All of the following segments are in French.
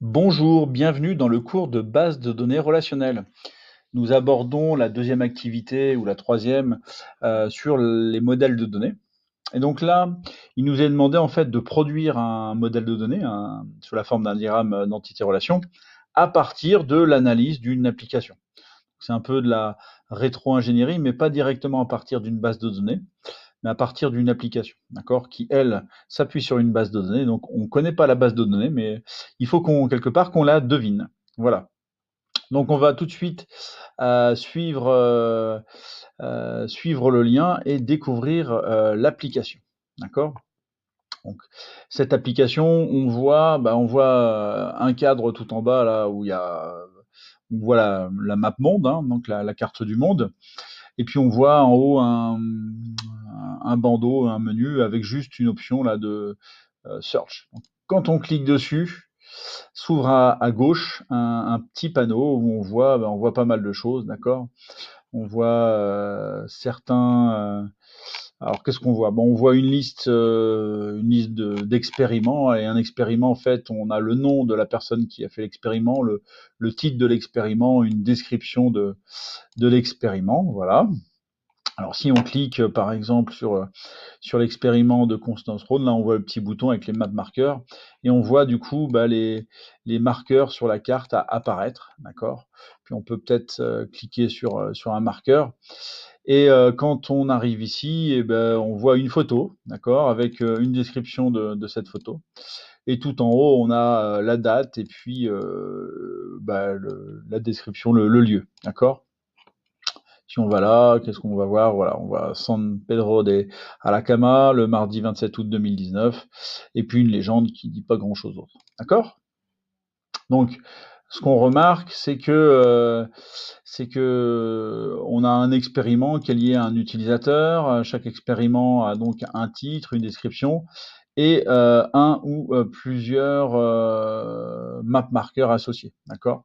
Bonjour, bienvenue dans le cours de base de données relationnelles. Nous abordons la deuxième activité ou la troisième sur les modèles de données. Et donc là, il nous est demandé en fait de produire un modèle de données sous la forme d'un diagramme d'entité-relation à partir de l'analyse d'une application. C'est un peu de la rétro-ingénierie, mais pas directement à partir d'une base de données, mais à partir d'une application, d'accord, qui elle s'appuie sur une base de données. Donc on ne connaît pas la base de données, mais il faut quelque part qu'on la devine. Voilà. Donc on va tout de suite suivre le lien et découvrir l'application, d'accord. Donc cette application, on voit un cadre tout en bas là où on voit la map monde, hein, donc la carte du monde. Et puis on voit en haut un bandeau, un menu avec juste une option là de search. Donc, quand on clique dessus, s'ouvre à gauche un petit panneau où on voit pas mal de choses, d'accord. On voit certains. Alors qu'est-ce qu'on voit? Bon, on voit une liste d'expériments, et un expériment, en fait, on a le nom de la personne qui a fait l'expériment, le titre de l'expériment, une description de l'expériment, voilà. Alors si on clique par exemple sur l'expériment de Constance Rhône, là on voit le petit bouton avec les map marqueurs et on voit du coup les marqueurs sur la carte apparaître, d'accord. Puis on peut peut-être cliquer sur un marqueur et quand on arrive ici, et ben, on voit une photo, d'accord, avec une description de cette photo. Et tout en haut, on a la date et puis la description, le lieu, d'accord. Si on va là, qu'est-ce qu'on va voir? Voilà, on voit San Pedro de Atacama, le mardi 27 août 2019, et puis une légende qui dit pas grand-chose d'autre. D'accord? Donc, ce qu'on remarque, c'est que on a un expériment qui est lié à un utilisateur. Chaque expériment a donc un titre, une description et un ou plusieurs map marqueurs associés. D'accord?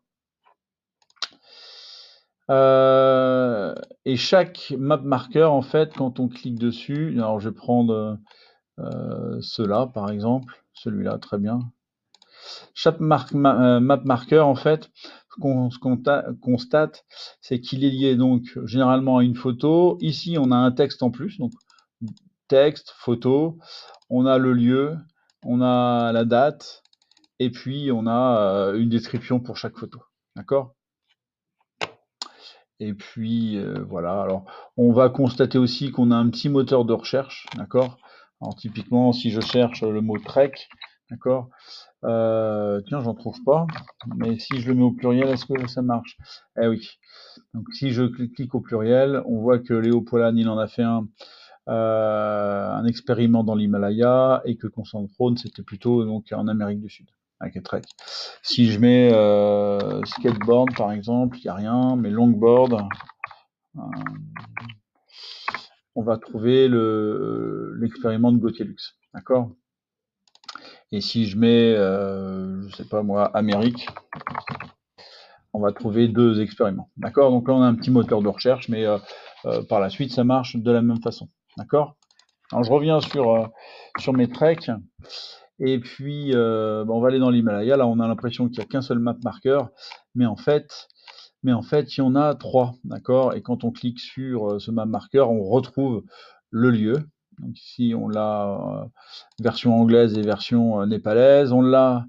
Et chaque map marqueur, en fait, quand on clique dessus, alors je vais prendre ceux-là par exemple, celui-là, très bien. Chaque map marqueur, en fait, ce qu'on constate, c'est qu'il est lié donc généralement à une photo. Ici, on a un texte en plus, donc texte, photo, on a le lieu, on a la date, et puis on a une description pour chaque photo. D'accord? Et puis voilà, alors on va constater aussi qu'on a un petit moteur de recherche, d'accord. Alors typiquement, si je cherche le mot trek, d'accord, tiens, j'en trouve pas, mais si je le mets au pluriel, est-ce que ça marche? Eh oui. Donc si je clique au pluriel, on voit que Léo Polan, il en a fait un expériment dans l'Himalaya, et que Concentrone, c'était plutôt donc en Amérique du Sud, avec les trek. Si je mets skateboard par exemple, il n'y a rien, mais longboard, on va trouver l'expériment de Gauthier Lux, d'accord. Et si je mets, je sais pas moi, Amérique, on va trouver 2 expériments, d'accord. Donc là, on a un petit moteur de recherche, mais par la suite, ça marche de la même façon, d'accord. Alors je reviens sur mes treks, et puis on va aller dans l'Himalaya. Là, on a l'impression qu'il n'y a qu'un seul map marqueur, mais en fait, il y en a 3, d'accord. Et quand on clique sur ce map marqueur, on retrouve le lieu. Donc ici, on l'a version anglaise et version népalaise. On a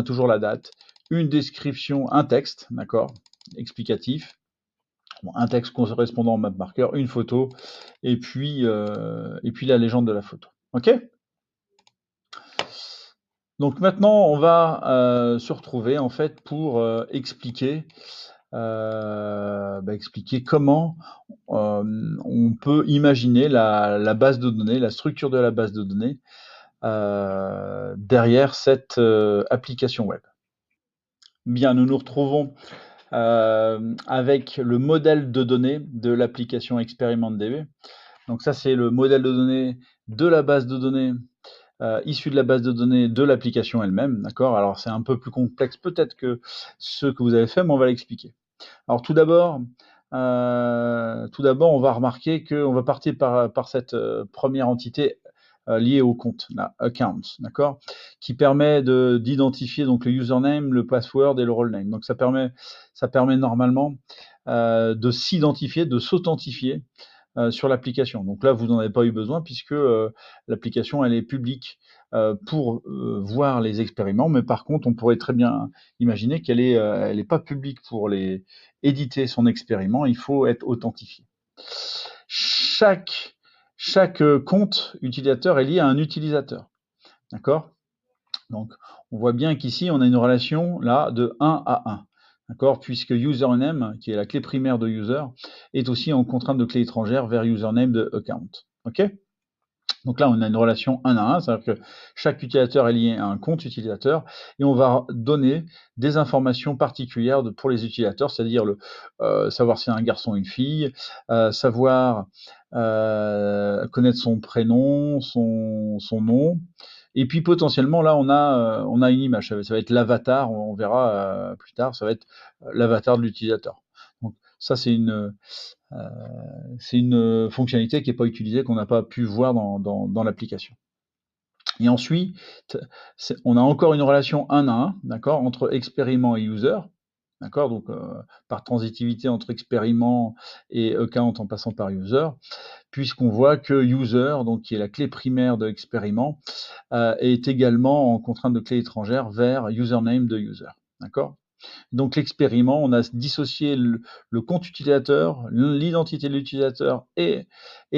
toujours la date, une description, un texte, d'accord, explicatif. Bon, un texte correspondant au map marqueur, une photo, et puis la légende de la photo. Ok? Donc maintenant, on va se retrouver en fait pour expliquer comment on peut imaginer la base de données, la structure de la base de données derrière cette application web. Bien, nous nous retrouvons avec le modèle de données de l'application ExperimentDB. Donc ça, c'est le modèle de données de la base de données issu de la base de données de l'application elle-même, d'accord. Alors c'est un peu plus complexe peut-être que ce que vous avez fait, mais on va l'expliquer. Alors tout d'abord, on va remarquer qu'on va partir par cette première entité lié au compte, là, account, d'accord, qui permet d'identifier donc le username, le password et le role name. Donc ça permet normalement de s'identifier, de s'authentifier sur l'application. Donc là, vous n'en avez pas eu besoin puisque l'application, elle est publique pour voir les expériments, mais par contre, on pourrait très bien imaginer qu'elle est pas publique pour éditer son expériment. Il faut être authentifié. Chaque compte utilisateur est lié à un utilisateur, d'accord? Donc, on voit bien qu'ici, on a une relation là de 1 à 1. D'accord, puisque username, qui est la clé primaire de user, est aussi en contrainte de clé étrangère vers username de account. OK? Donc là, on a une relation 1 à 1, c'est-à-dire que chaque utilisateur est lié à un compte utilisateur et on va donner des informations particulières pour les utilisateurs, c'est-à-dire savoir si c'est un garçon ou une fille, savoir connaître son prénom, son nom. Et puis potentiellement, là, on a une image, ça va être l'avatar, on verra plus tard, ça va être l'avatar de l'utilisateur. Donc ça, c'est une fonctionnalité qui n'est pas utilisée, qu'on n'a pas pu voir dans l'application. Et ensuite, on a encore une relation 1 à 1, d'accord, entre expériment et user, d'accord, donc par transitivité entre expériment et account en passant par user, puisqu'on voit que user, donc qui est la clé primaire de expériment, est également en contrainte de clé étrangère vers username de user, d'accord. Donc l'expériment, on a dissocié le compte utilisateur, l'identité de l'utilisateur et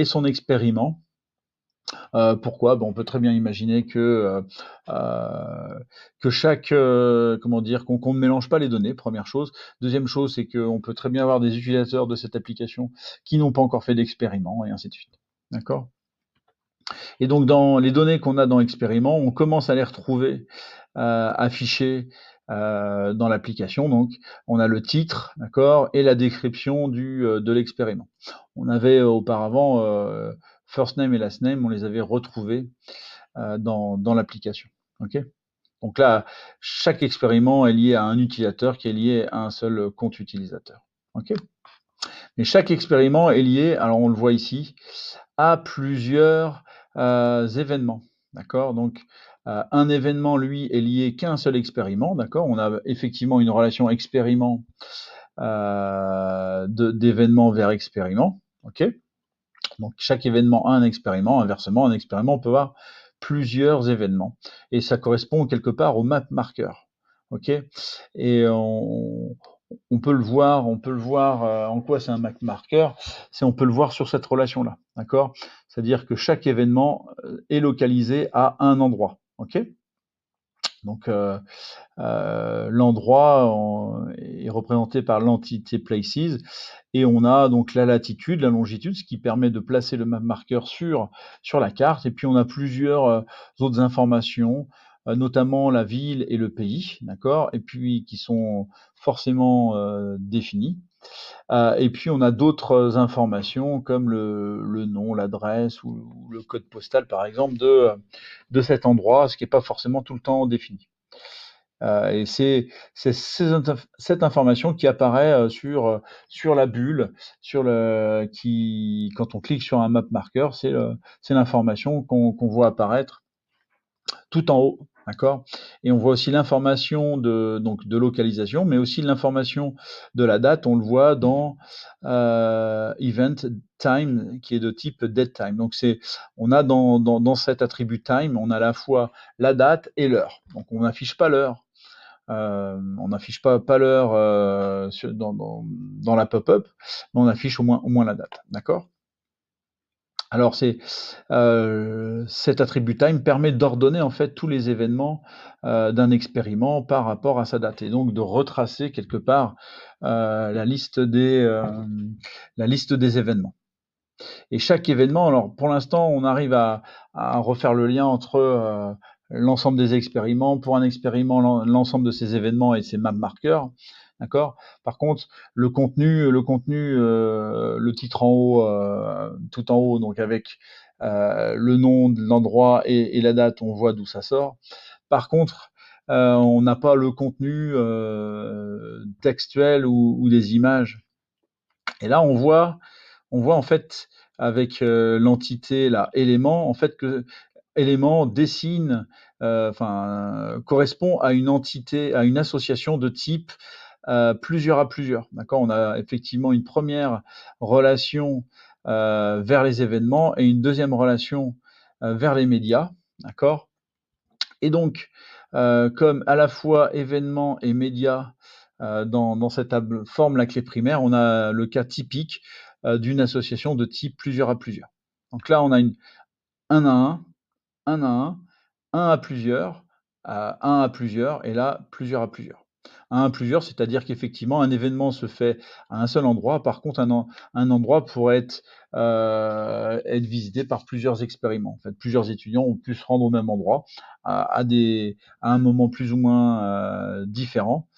son expériment. Pourquoi? On peut très bien imaginer que chaque, comment dire, qu'on ne mélange pas les données, première chose. Deuxième chose, c'est qu'on peut très bien avoir des utilisateurs de cette application qui n'ont pas encore fait d'expériment, et ainsi de suite. D'accord? Et donc dans les données qu'on a dans l'expériment, on commence à les retrouver affichées dans l'application. Donc on a le titre, d'accord, et la description de l'expériment. On avait auparavant first name et last name, on les avait retrouvés dans l'application. Ok. Donc là, chaque expériment est lié à un utilisateur qui est lié à un seul compte utilisateur. Ok. Mais chaque expériment est lié, alors on le voit ici, à plusieurs événements. D'accord. Donc, un événement, lui, est lié qu'à un seul expériment. D'accord. On a effectivement une relation expériment d'événement vers expériment. OK. Donc, chaque événement a un expériment. Inversement, un expériment peut avoir plusieurs événements. Et ça correspond quelque part au map marker. OK. Et on peut le voir en quoi c'est un map marker, on peut le voir sur cette relation-là, d'accord? C'est-à-dire que chaque événement est localisé à un endroit, ok? Donc l'endroit est représenté par l'entité places et on a donc la latitude, la longitude, ce qui permet de placer le map marker sur la carte. Et puis on a plusieurs autres informations, notamment la ville et le pays, d'accord? Et puis qui sont forcément définies. Et puis on a d'autres informations comme le nom, l'adresse ou le code postal par exemple de cet endroit, ce qui n'est pas forcément tout le temps défini. Et c'est cette information qui apparaît sur la bulle, quand on clique sur un map marker, c'est l'information qu'on voit apparaître tout en haut, d'accord? Et on voit aussi l'information de localisation, mais aussi l'information de la date. On le voit dans event time, qui est de type datetime. Donc on a dans cet attribut time, on a à la fois la date et l'heure. Donc on n'affiche pas l'heure. On n'affiche pas l'heure dans la pop-up, mais on affiche au moins la date, d'accord? Alors cet attribut time permet d'ordonner en fait tous les événements d'un expériment par rapport à sa date et donc de retracer quelque part la liste des événements. Et chaque événement, alors pour l'instant, on arrive à refaire le lien entre l'ensemble des expériments. Pour un expériment, l'ensemble de ces événements et ces map marqueurs. D'accord. Par contre, le contenu, le titre en haut, tout en haut, donc avec le nom de l'endroit et la date, on voit d'où ça sort. Par contre, on n'a pas le contenu textuel ou des images. Et là, on voit en fait avec l'entité là élément en fait que élément dessine, correspond à une entité, à une association de type plusieurs à plusieurs. D'accord? On a effectivement une première relation vers les événements et une deuxième relation vers les médias. D'accord? Et donc, comme à la fois événements et médias dans cette table forment la clé primaire, on a le cas typique d'une association de type plusieurs à plusieurs. Donc là, on a un à un à un à plusieurs, un à plusieurs, et là, plusieurs à plusieurs. Un à plusieurs, c'est-à-dire qu'effectivement, un événement se fait à un seul endroit. Par contre, un endroit pourrait être visité par plusieurs expériments. En fait, plusieurs étudiants ont pu se rendre au même endroit à un moment plus ou moins différent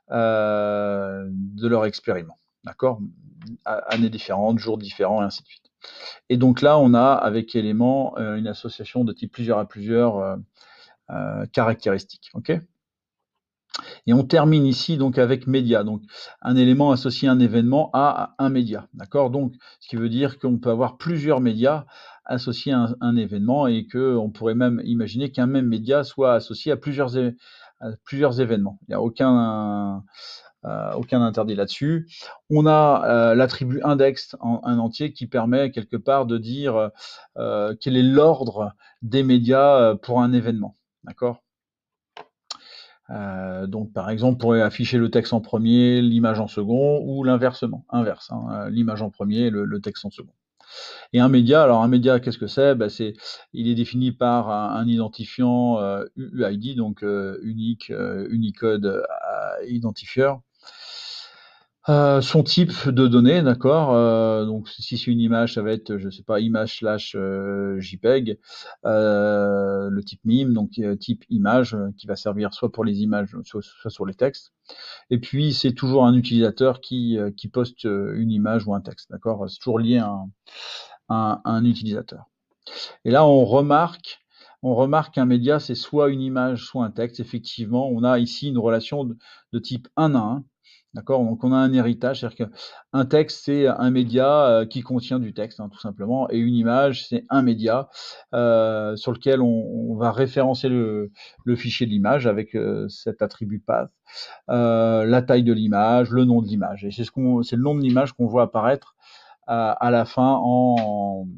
de leur expériment. D'accord? Années différentes, jours différents, et ainsi de suite. Et donc là, on a avec élément une association de type plusieurs à plusieurs caractéristiques. Ok? Et on termine ici donc avec média. Donc un élément associé à un événement à un média. D'accord? Donc ce qui veut dire qu'on peut avoir plusieurs médias associés à un événement et qu'on pourrait même imaginer qu'un même média soit associé à plusieurs événements. Il n'y a aucun interdit là-dessus. On a l'attribut index un entier qui permet quelque part de dire quel est l'ordre des médias pour un événement. D'accord? Donc par exemple, on pourrait afficher le texte en premier, l'image en second, ou l'inversement, l'image en premier et le texte en second. Et un média, alors un média, qu'est-ce que c'est? Il est défini par un identifiant UID, donc unique, Unicode identifieur. Son type de données, d'accord. Donc si c'est une image, ça va être, je sais pas, image slash JPEG. Le type MIME, donc type image, qui va servir soit pour les images, soit sur les textes. Et puis c'est toujours un utilisateur qui poste une image ou un texte, d'accord. C'est toujours lié à un utilisateur. Et là, on remarque qu'un média, c'est soit une image, soit un texte. Effectivement, on a ici une relation de type 1 à 1. D'accord? Donc, on a un héritage, c'est-à-dire qu'un texte, c'est un média qui contient du texte, tout simplement, et une image, c'est un média sur lequel on va référencer le fichier de l'image avec cet attribut path, la taille de l'image, le nom de l'image. Et c'est le nom de l'image qu'on voit apparaître à la fin en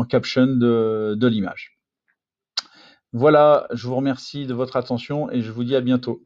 caption de l'image. Voilà, je vous remercie de votre attention et je vous dis à bientôt.